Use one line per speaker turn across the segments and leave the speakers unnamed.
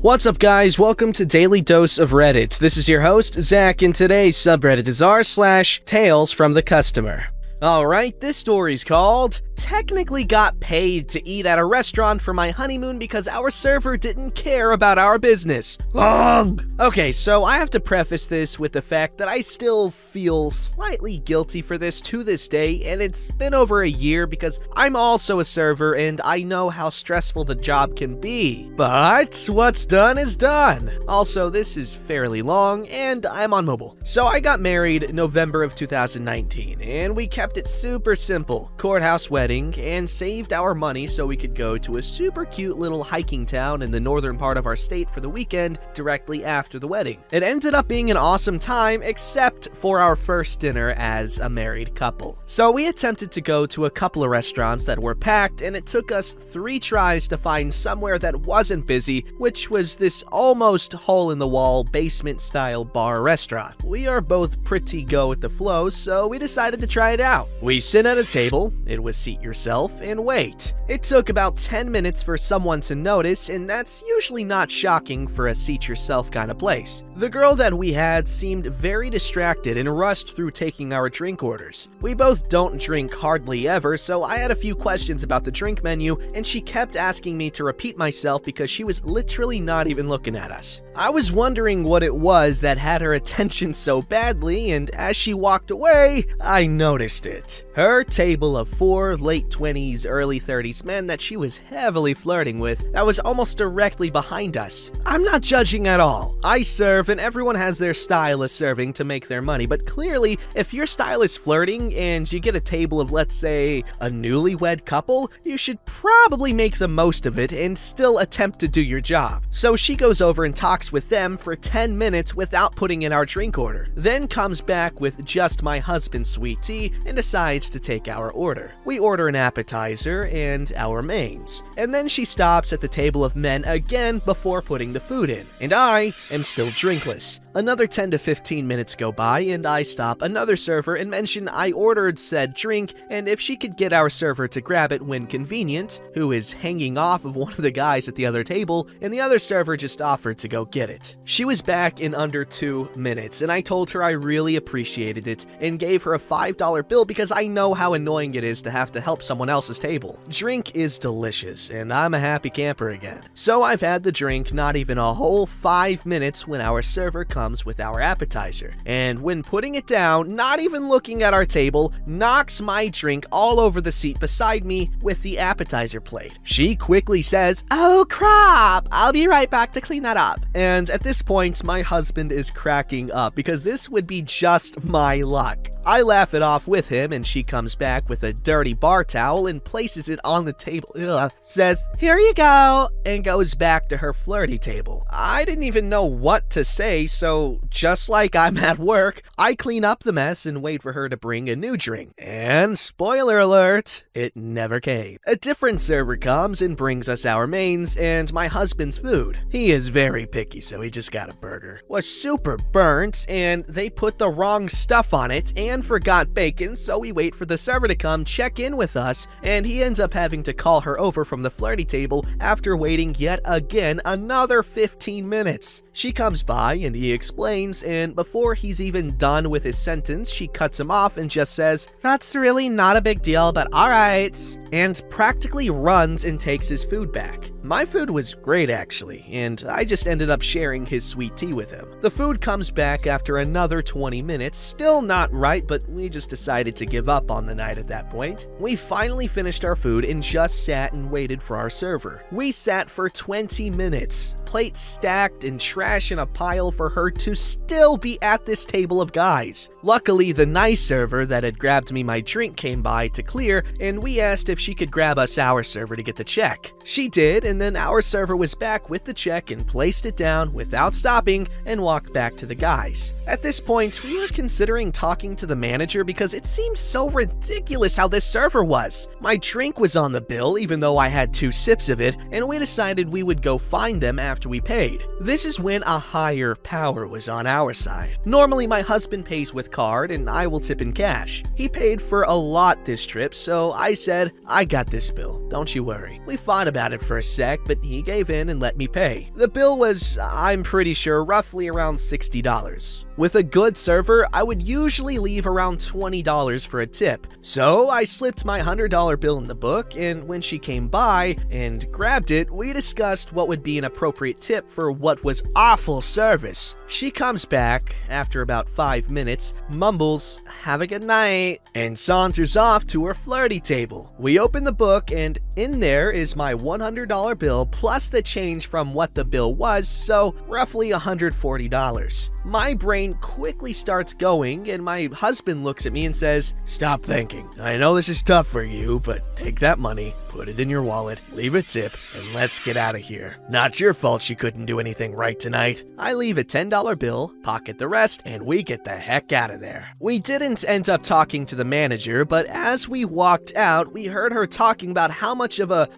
What's up, guys? Welcome to Daily Dose of Reddit. This is your host, Zach, and today's subreddit is r/TalesFromTheCustomer. Alright, this story's called Technically Got Paid to Eat at a Restaurant for My Honeymoon Because Our Server Didn't Care About Our Business. Long! Okay, so I have to preface this with the fact that I still feel slightly guilty for this to this day, and it's been over a year because I'm also a server and I know how stressful the job can be. But what's done is done. Also, this is fairly long and I'm on mobile. So I got married November of 2019 and we kept it super simple. Courthouse wedding, and saved our money so we could go to a super cute little hiking town in the northern part of our state for the weekend directly after the wedding. It ended up being an awesome time except for our first dinner as a married couple. So we attempted to go to a couple of restaurants that were packed, and it took us 3 tries to find somewhere that wasn't busy, which was this almost hole-in-the-wall basement-style bar restaurant. We are both pretty go with the flow, so we decided to try it out. We sit at a table, it was seat yourself, and wait. It took about 10 minutes for someone to notice, and that's usually not shocking for a seat yourself kind of place. The girl that we had seemed very distracted and rushed through taking our drink orders. We both don't drink hardly ever, so I had a few questions about the drink menu, and she kept asking me to repeat myself because she was literally not even looking at us. I was wondering what it was that had her attention so badly, and as she walked away, I noticed it. Her table of 4 late 20s, early 30s men that she was heavily flirting with that was almost directly behind us. I'm not judging at all. I serve and everyone has their style of serving to make their money, but clearly if your style is flirting and you get a table of, let's say, a newlywed couple, you should probably make the most of it and still attempt to do your job. So she goes over and talks with them for 10 minutes without putting in our drink order, then comes back with just my husband's sweet tea and decides to take our order. We order an appetizer and our mains, and then she stops at the table of men again before putting the food in, and I am still drinkless. Another 10 to 15 minutes go by and I stop another server and mention I ordered said drink and if she could get our server to grab it when convenient, who is hanging off of one of the guys at the other table, and the other server just offered to go get it. She was back in under 2 minutes and I told her I really appreciated it and gave her a $5 bill because I know how annoying it is to have to help someone else's table. Drink is delicious and I'm a happy camper again. So I've had the drink not even a whole 5 minutes when our server comes with our appetizer, and when putting it down, not even looking at our table, knocks my drink all over the seat beside me with the appetizer plate. She quickly says, "Oh crap, I'll be right back to clean that up." And at this point, my husband is cracking up because this would be just my luck. I laugh it off with him and she comes back with a dirty bar towel and places it on the table, says, "Here you go," and goes back to her flirty table. I didn't even know what to say, so just like I'm at work, I clean up the mess and wait for her to bring a new drink. And spoiler alert, it never came. A different server comes and brings us our mains and my husband's food. He is very picky, so he just got a burger. Was super burnt and they put the wrong stuff on it and forgot bacon, so we wait for the server to come check in with us, and he ends up having to call her over from the flirty table after waiting yet again another 15 minutes. She comes by and he explains, and before he's even done with his sentence, she cuts him off and just says, "That's really not a big deal, but alright," and practically runs and takes his food back. My food was great actually, and I just ended up sharing his sweet tea with him. The food comes back after another 20 minutes, still not right, but we just decided to give up on the night at that point. We finally finished our food and just sat and waited for our server. We sat for 20 minutes, plates stacked and trash in a pile for her to still be at this table of guys. Luckily, the nice server that had grabbed me my drink came by to clear, and we asked if she could grab us our server to get the check. She did, and then our server was back with the check and placed it down without stopping and walked back to the guys. At this point, we were considering talking to the manager because it seemed so ridiculous how this server was. My drink was on the bill even though I had 2 sips of it, and we decided we would go find them after we paid. This is when a higher power was on our side. Normally my husband pays with card and I will tip in cash. He paid for a lot this trip, so I said, "I got this bill, don't you worry." We fought about it for a second sec, but he gave in and let me pay. The bill was, I'm pretty sure, roughly around $60. With a good server, I would usually leave around $20 for a tip. So I slipped my $100 bill in the book, and when she came by and grabbed it, we discussed what would be an appropriate tip for what was awful service. She comes back after about 5 minutes, mumbles, "Have a good night," and saunters off to her flirty table. We open the book, and in there is my $100 bill plus the change from what the bill was, so roughly $140. My brain quickly starts going, and my husband looks at me and says, "Stop thinking. I know this is tough for you, but take that money, put it in your wallet, leave a tip, and let's get out of here. Not your fault she couldn't do anything right tonight." I leave a $10 bill, pocket the rest, and we get the heck out of there. We didn't end up talking to the manager, but as we walked out, we heard her talking about how much of a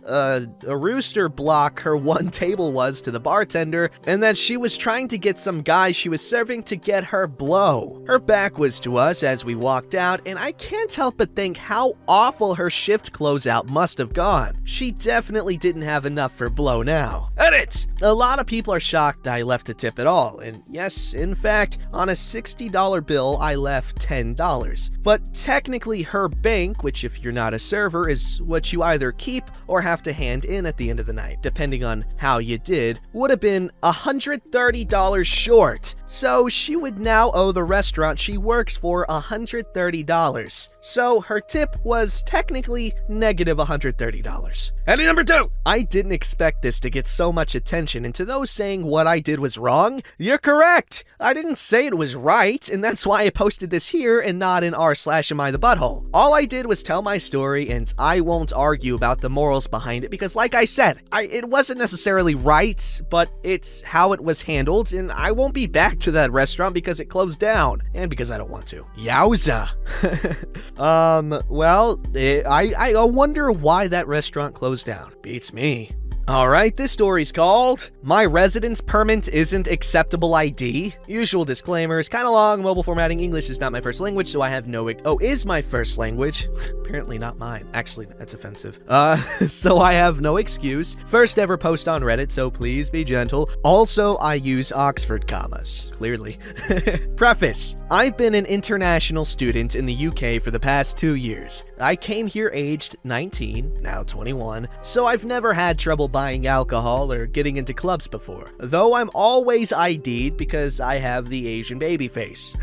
rooster block her one table was to the bartender, and that she was trying to get some guy she was serving to get her blow. Her back was to us as we walked out, and I can't help but think how awful her shift closeout must have gone. She definitely didn't have enough for blow now. Edit! A lot of people are shocked I left a tip at all, and yes, in fact, on a $60 bill, I left $10. But technically her bank, which if you're not a server, is what you either keep or have to hand in at the end of the night, depending on how you did, would have been $130 short. So she would now owe the restaurant she works for $130. So her tip was technically negative $130. Heading number 2! I didn't expect this to get so much attention, and to those saying what I did was wrong, you're correct. I didn't say it was right, and that's why I posted this here and not in r/am_I_the_butthole. All I did was tell my story, and I won't argue about the morals behind it because, like I said, it wasn't necessarily right, but it's how it was handled, and I won't be back to that restaurant because it closed down, and because I don't want to. Yowza. Well, I wonder why that restaurant closed down. Beats me. Alright, this story's called My Residence Permit Isn't Acceptable ID. Usual disclaimers, kinda long, mobile formatting, English is not my first language, so I have no... is my first language? Apparently not mine. Actually, that's offensive. So I have no excuse. First ever post on Reddit, so please be gentle. Also, I use Oxford commas. Clearly. Preface. I've been an international student in the UK for the past 2 years. I came here aged 19, now 21, so I've never had trouble buying alcohol or getting into clubs before, though I'm always ID'd because I have the Asian baby face.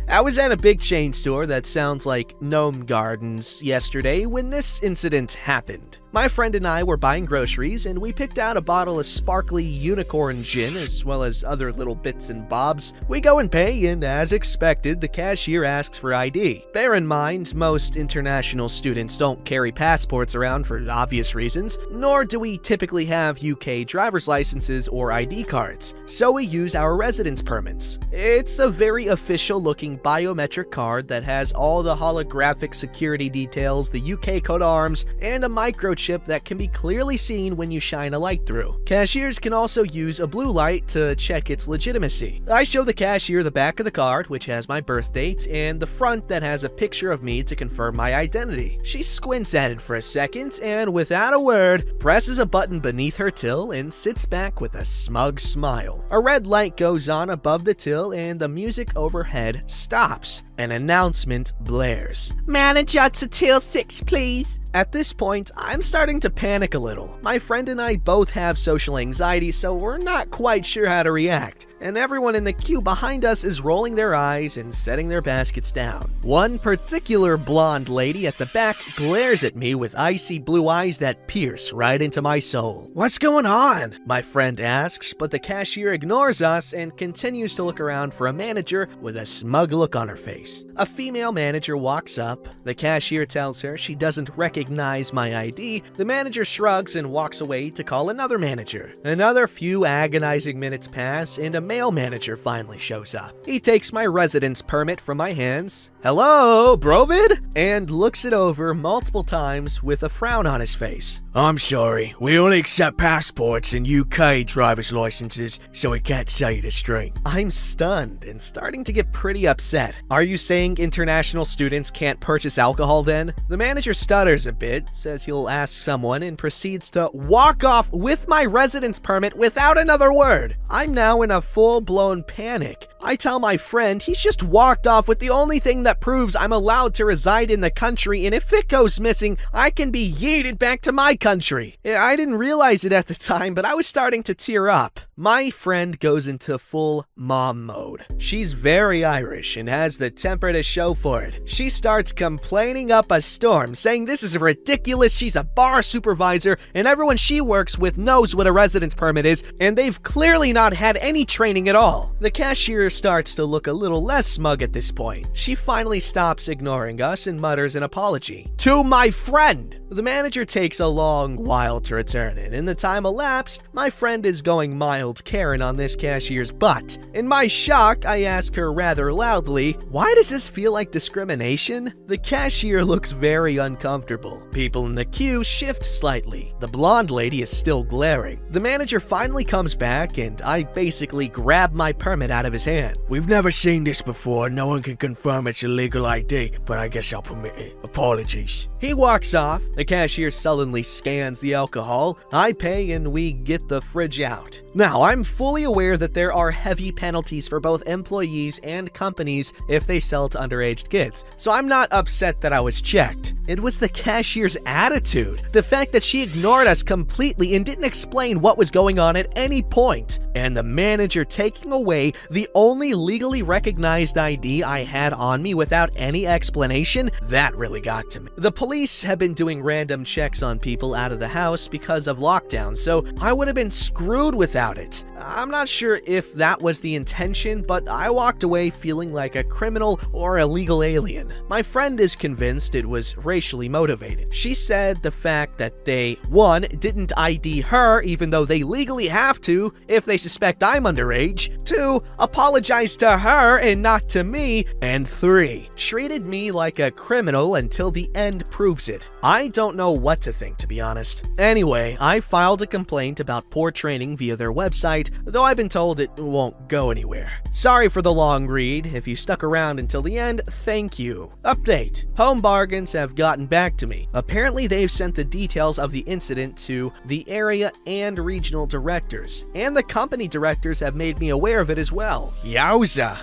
I was at a big chain store that sounds like Gnome Gardens yesterday when this incident happened. My friend and I were buying groceries, and we picked out a bottle of sparkly unicorn gin as well as other little bits and bobs. We go and pay, and as expected, the cashier asks for ID. Bear in mind, most international students don't carry passports around for obvious reasons, nor do we typically have UK driver's licenses or ID cards, so we use our residence permits. It's a very official-looking biometric card that has all the holographic security details, the UK coat of arms, and a microchip that can be clearly seen when you shine a light through. Cashiers can also use a blue light to check its legitimacy. I show the cashier the back of the card, which has my birth date, and the front that has a picture of me to confirm my identity. She squints at it for a second, and without a word, presses a button beneath her till and sits back with a smug smile. A red light goes on above the till, and the music overhead stops. An announcement blares. "Manager to till 6, please." At this point, I'm starting to panic a little. My friend and I both have social anxiety, so we're not quite sure how to react. And everyone in the queue behind us is rolling their eyes and setting their baskets down. One particular blonde lady at the back glares at me with icy blue eyes that pierce right into my soul. "What's going on?" my friend asks, but the cashier ignores us and continues to look around for a manager with a smug look on her face. A female manager walks up. The cashier tells her she doesn't recognize my ID. The manager shrugs and walks away to call another manager. Another few agonizing minutes pass, and a male manager finally shows up. He takes my residence permit from my hands, "Hello, Brovid?" and looks it over multiple times with a frown on his face.
I'm sorry, we only accept passports and UK driver's licenses, so we can't sell you the string.
I'm stunned and starting to get pretty upset. Are you saying international students can't purchase alcohol then? The manager stutters a bit, says he'll ask someone, and proceeds to walk off with my residence permit without another word. I'm now in a full-blown panic. I tell my friend he's just walked off with the only thing that proves I'm allowed to reside in the country, and if it goes missing, I can be yeeted back to my country. I didn't realize it at the time, but I was starting to tear up. My friend goes into full mom mode. She's very Irish and has the temper to show for it. She starts complaining up a storm, saying this is ridiculous, she's a bar supervisor, and everyone she works with knows what a residence permit is, and they've clearly not had any training at all. The cashier starts to look a little less smug at this point. She finally stops ignoring us and mutters an apology. To my friend! The manager takes a long while to return, and in the time elapsed, my friend is going mild Karen on this cashier's butt. In my shock, I ask her rather loudly, "Why does this feel like discrimination?" The cashier looks very uncomfortable. People in the queue shift slightly. The blonde lady is still glaring. The manager finally comes back, and I basically grab my permit out of his hand.
We've never seen this before, no one can confirm it's a legal ID, but I guess I'll permit it. Apologies.
He walks off. The cashier sullenly scans the alcohol. I pay and we get the fridge out. Now, I'm fully aware that there are heavy penalties for both employees and companies if they sell to underage kids, so I'm not upset that I was checked. It was the cashier's attitude. The fact that she ignored us completely and didn't explain what was going on at any point. And the manager taking away the only legally recognized ID I had on me without any explanation, that really got to me. The police have been doing random checks on people out of the house because of lockdown, so I would have been screwed without it. I'm not sure if that was the intention, but I walked away feeling like a criminal or illegal alien. My friend is convinced it was racially motivated. She said the fact that they, 1, didn't ID her even though they legally have to if they suspect I'm underage, 2, apologized to her and not to me, and 3, treated me like a criminal until the end proves it. I don't know what to think, to be honest. Anyway, I filed a complaint about poor training via their website, though I've been told it won't go anywhere. Sorry for the long read. If you stuck around until the end, thank you. Update. Home Bargains have gotten back to me. Apparently they've sent the details of the incident to the area and regional directors, and the company directors have made me aware of it as well. Yowza.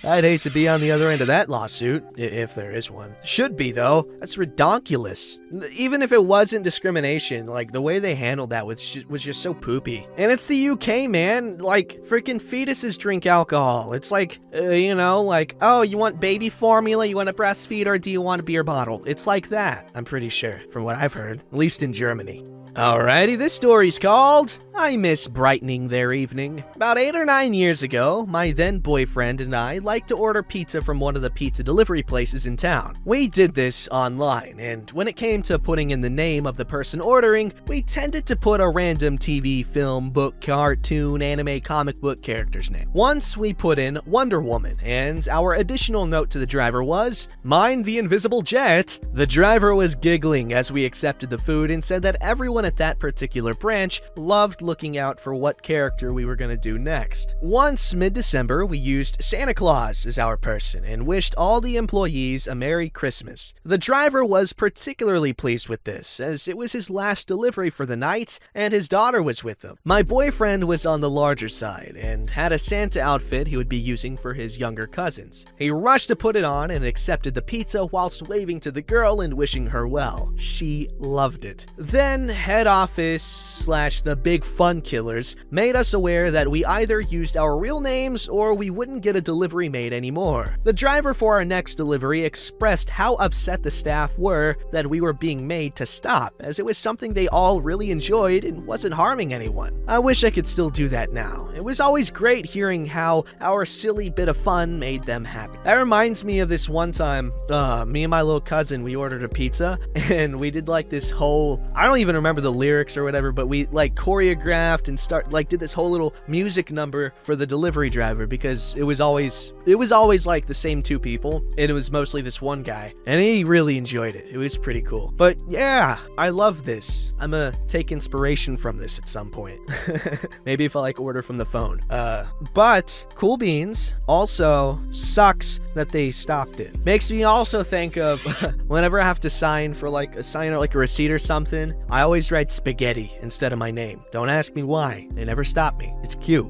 I'd hate to be on the other end of that lawsuit, if there is one. Should be, though. That's redonkulous. Even if it wasn't discrimination, like, the way they handled that was just so poopy. And it's the UK, man. Like, freaking fetuses drink alcohol. It's like, like, oh, you want baby formula? You want to breastfeed, or do you want a beer bottle? It's like that, I'm pretty sure, from what I've heard, at least in Germany. Alrighty, this story's called I Miss Brightening Their Evening. About 8 or 9 years ago, my then boyfriend and I liked to order pizza from one of the pizza delivery places in town. We did this online, and when it came to putting in the name of the person ordering, we tended to put a random TV, film, book, cartoon, anime, comic book character's name. Once we put in Wonder Woman, and our additional note to the driver was, "Mind the invisible jet." The driver was giggling as we accepted the food and said that everyone at that particular branch loved looking out for what character we were going to do next. Once mid-December, we used Santa Claus as our person and wished all the employees a Merry Christmas. The driver was particularly pleased with this, as it was his last delivery for the night and his daughter was with him. My boyfriend was on the larger side and had a Santa outfit he would be using for his younger cousins. He rushed to put it on and accepted the pizza whilst waving to the girl and wishing her well. She loved it. Then head office / the big fun killers made us aware that we either used our real names or we wouldn't get a delivery made anymore. The driver for our next delivery expressed how upset the staff were that we were being made to stop, as it was something they all really enjoyed and wasn't harming anyone. I wish I could still do that now. It was always great hearing how our silly bit of fun made them happy. That reminds me of this one time, me and my little cousin, we ordered a pizza and we did like this whole, I don't even remember remember the lyrics or whatever, but we like choreographed and did this whole little music number for the delivery driver, because it was always like the same two people, and it was mostly this one guy, and he really enjoyed it. It was pretty cool. But yeah, I love this. I'm gonna take inspiration from this at some point. Maybe if I like order from the phone. But cool beans. Also sucks that they stopped it. Makes me also think of whenever I have to sign for like a receipt or something, I always write spaghetti instead of my name. Don't ask me why. They never stop me. It's cute.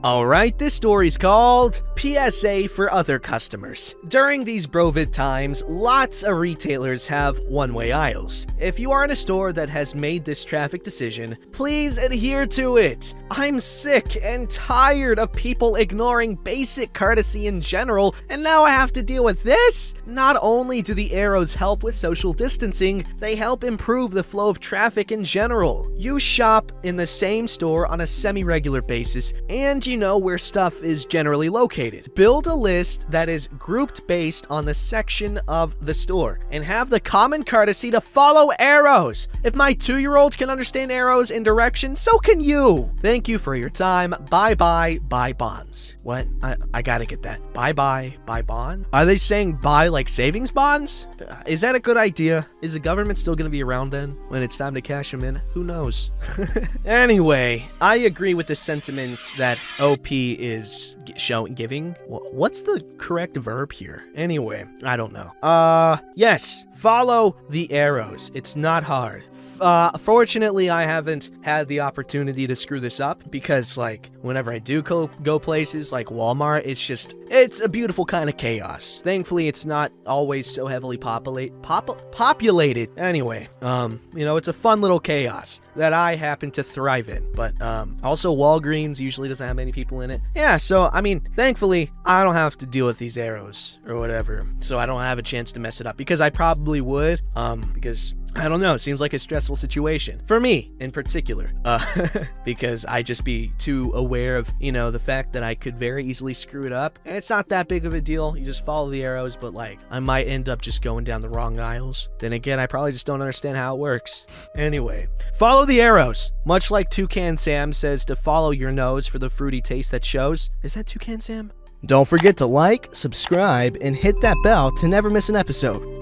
Alright, this story's called PSA for Other Customers. During these Brovid times, lots of retailers have one-way aisles. If you are in a store that has made this traffic decision, please adhere to it. I'm sick and tired of people ignoring basic courtesy in general, and now I have to deal with this? Not only do the arrows help with social distancing, they help improve the flow of traffic in general. You shop in the same store on a semi-regular basis, and you know where stuff is generally located. Build a list that is grouped based on the section of the store, and have the common courtesy to follow arrows. If my 2-year-old can understand arrows and directions, so can you. Thank you for your time. Bye-bye, buy bonds. What? I gotta get that. Bye-bye, buy bond? Are they saying buy like savings bonds? Is that a good idea? Is the government still gonna be around then when it's time to cash them in? Who knows? Anyway, I agree with the sentiments that OP is giving. What's the correct verb here? Anyway, I don't know. Yes, follow the arrows. It's not hard. Fortunately, I haven't had the opportunity to screw this up, because like whenever I do go places like Walmart, it's a beautiful kind of chaos. Thankfully, it's not always so heavily populated. Anyway, it's a fun little chaos that I happen to thrive in. But also Walgreens usually doesn't have many people in it. Yeah, so I mean, thankfully, I don't have to deal with these arrows or whatever, so I don't have a chance to mess it up, because I probably would, because I don't know, it seems like a stressful situation. For me, in particular. Because I just be too aware of, the fact that I could very easily screw it up. And it's not that big of a deal. You just follow the arrows, but like, I might end up just going down the wrong aisles. Then again, I probably just don't understand how it works. Anyway, follow the arrows. Much like Toucan Sam says to follow your nose for the fruity taste that shows. Is that Toucan Sam? Don't forget to like, subscribe, and hit that bell to never miss an episode.